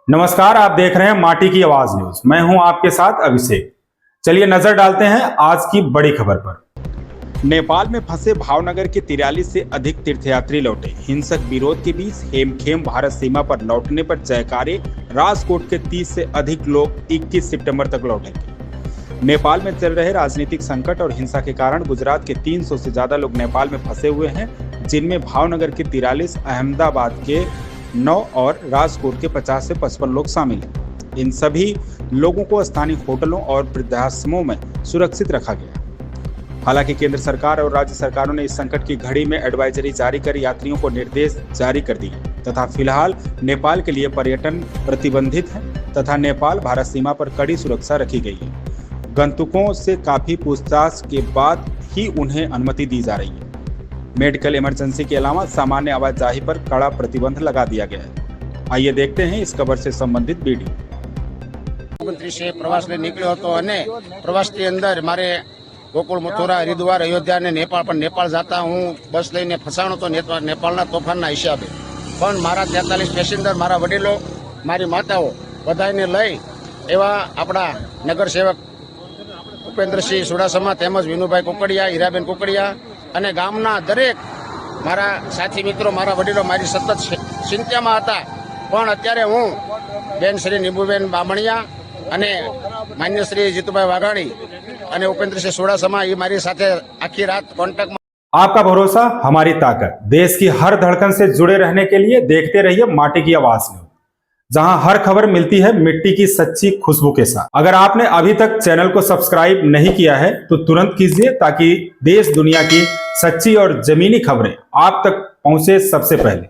नमस्कार, आप देख रहे हैं माटी की आवाज न्यूज। मैं हूं आपके साथ अभिषेक। चलिए नजर डालते हैं आज की बड़ी खबर पर। नेपाल में फंसे भावनगर के 43 से अधिक तीर्थयात्री लौटे। हिंसक विरोध के बीच हेमखेम भारत सीमा पर लौटने पर जयकारे। राजकोट के 30 से अधिक लोग 21 सितंबर तक लौटेंगे। नेपाल में चल रहे राजनीतिक संकट और हिंसा के कारण गुजरात के 300 से ज्यादा लोग नेपाल में फंसे हुए हैं, जिनमें भावनगर के 43, अहमदाबाद के 9 और राजकोट के 50 से 55 लोग शामिल हैं। इन सभी लोगों को स्थानीय होटलों और वृद्धाश्रमों में सुरक्षित रखा गया। हालांकि केंद्र सरकार और राज्य सरकारों ने इस संकट की घड़ी में एडवाइजरी जारी कर यात्रियों को निर्देश जारी कर दिए तथा फिलहाल नेपाल के लिए पर्यटन प्रतिबंधित है तथा नेपाल भारत सीमा पर कड़ी सुरक्षा रखी गई है। गंतुकों से काफी पूछताछ के बाद ही उन्हें अनुमति दी जा रही है। मेडिकल इमरजेंसी के अलावा सामान्य आवाजाही पर कड़ा प्रतिबंध लगा दिया गया है। आइए देखते हैं इस खबर से संबंधित वीडियो। मुख्यमंत्री से प्रवास में निकलो तो प्रवास के अंदर मारे गोकुल, मथुरा, हरिद्वार, अयोध्या ने नेपाल पर नेपाल जाता हूँ बस लईने फसाणो तो नेपालना तोफानना हिसाबे पण मारा 43 पेसेंजर, मारा वडीलो, मारी माताओ बधाने लई एवा आपड़ा नगर सेवक उपेन्द्रसिंह चुडासमा तेमज विनुभाई कुकड़िया, हीराबेन कुकड़िया અને ગામના દરેક મારા સાથી મિત્રો, મારા વડીલો મારી સતત ચિંતામાં હતા। પણ અત્યારે હું બેન શ્રી નીંબુબેન બામણિયા અને માન્ય શ્રી જીતુભાઈ વાઘાણી અને उपेन्द्रसिंह चुडासमा ये मारी साथे आखी रात कॉन्टेक्ट। आपका भरोसा हमारी ताकत। देश की हर धड़कन से जुड़े रहने के लिए देखते रहिए माटी की आवाज न्यूज, जहां हर खबर मिलती है मिट्टी की सच्ची खुशबू के साथ। अगर आपने अभी तक चैनल को सब्सक्राइब नहीं किया है तो तुरंत कीजिए, ताकि देश दुनिया की सच्ची और जमीनी खबरें आप तक पहुंचे सबसे पहले।